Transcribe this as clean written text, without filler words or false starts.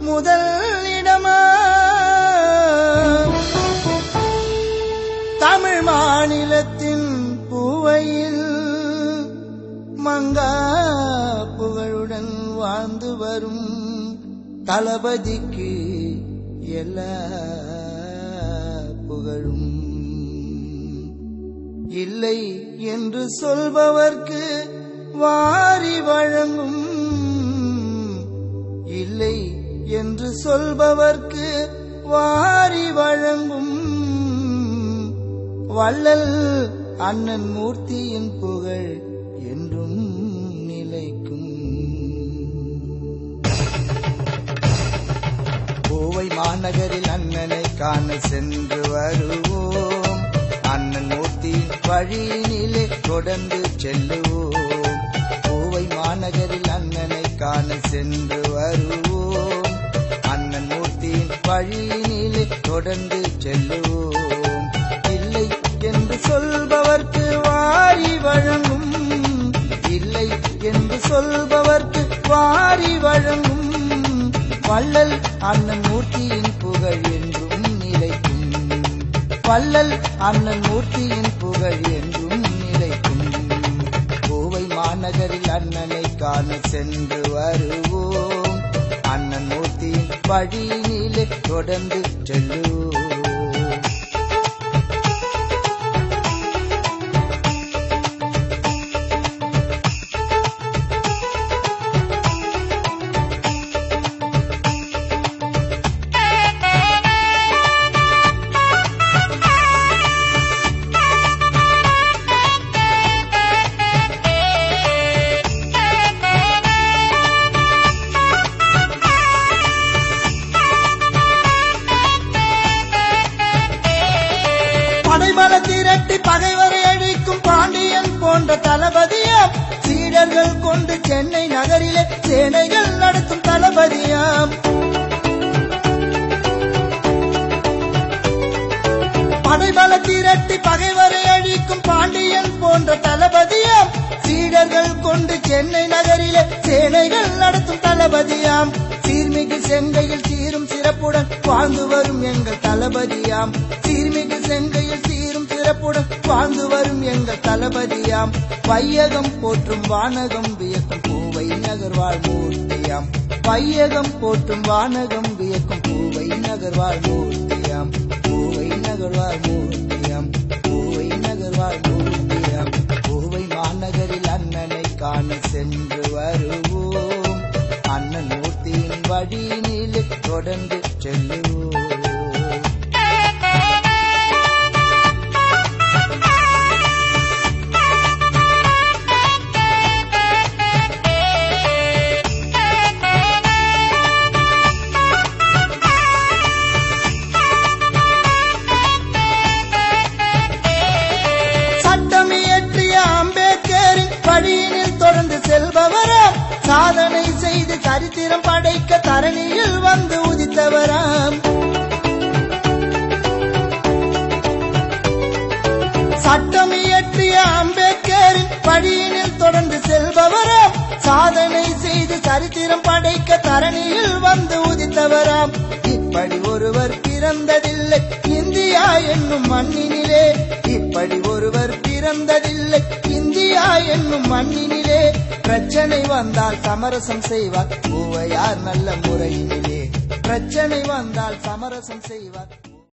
முதல் இடமா? தமிழ் மாநிலத்தின் பூவையில் மங்கா புகழுடன் வாழ்ந்து வரும் தளபதிக்கு எல்லா புகழும். இல்லை என்று சொல்பவர்க்கு வாரி வழங்கும், இல்லை என்று சொல்பவர்க்கு வாரி வழங்கும் வள்ளல் அண்ணன் மூர்த்தியின் புகழ் என்றும் நிலைக்கும். கோவை மாநகரில் அண்ணனை காண சென்று வருவோம், அண்ணன் மூர்த்தியின் வழியினிலே தொடர்ந்து செல்லுவோம். கோவை மாநகரில் அண்ணனை காண சென்று வருவோம், அண்ணன் மூர்த்தியின் வழியினிலே தொடர்ந்து செல்லுவோம். இல்லை என்று சொல்பவர்க்கு வாரி வழங்கும், இல்லை என்று சொல்பவர்க்கு வாரி வழங்கும் வள்ளல் அண்ணன் மூர்த்தியின் புகழ் என்றும் நிலைக்கும். வள்ளல் அண்ணன் மூர்த்தியின் புகழ் என்றும் நிலைக்கும். கோவை மாநகரில் அண்ணனை காண சென்று வருவோம், அண்ணன் மூர்த்தியின் வழியினிலே தொடர்ந்து செல்லுவோம். படைபல திரட்டி பகைவரை அழிக்கும் பாண்டியன் போன்ற தளபதியாம், சீடர்கள் கொண்டு சென்னை நகரிலே சேனைகள் நடத்தும் தளபதியாம். படைபல திரட்டி பகைவரை அழிக்கும் பாண்டியன் போன்ற தளபதியாம், சீடர்கள் கொண்டு சென்னை நகரிலே சேனைகள் நடத்தும் தளபதியாம். சீர்மிகு செங்கையில் சீரும் சிறப்புடன் வாழ்ந்து வரும் எங்கள் தளபதியாம், சீர்மிகு செங்கையில் சீரும் சிறப்புடன் வாழ்ந்து வரும் எங்கள் தளபதியாம். வையகம் போற்றும் வானகம் வியக்கும் பூவை நகர்வாழ் மூர்த்தியாம், வையகம் போற்றும் வானகம் வியக்கும் பூவை நகர்வாழ் மூர்த்தியாம். பூவை நகர்வாழ் மூர்த்தியாம், பூவை நகர்வாழ் மூர்த்தியாம். பூவை மாநகரில் அண்ணனை காண சென்று வருவோம், அண்ணன் மூர்த்தியின் வழியினிலே தொடர்ந்து செல்லுவோம். வழியினில் தொடர்ந்து செல்பவராம், சாதனை செய்து சரித்திரம் படைக்க தரணியில் வந்து உதித்தவராம். சட்டம் இயற்றிய அம்பேத்கரின் வழியினில் தொடர்ந்து செல்பவராம், சாதனை செய்து சரித்திரம் படைக்க தரணியில் வந்து உதித்தவராம். இப்படி ஒருவர் பிறந்ததில்லை இந்தியா என்னும் மண்ணினிலே, இப்படி ஒருவர் பிறந்ததில்லை இந்தியா என்னும் மண்ணினிலே. பிரச்சனை வந்தால் சமரசம் செய்வார் பூவையார் நல்ல முறையினிலே, பிரச்சனை வந்தால் சமரசம் செய்வார்.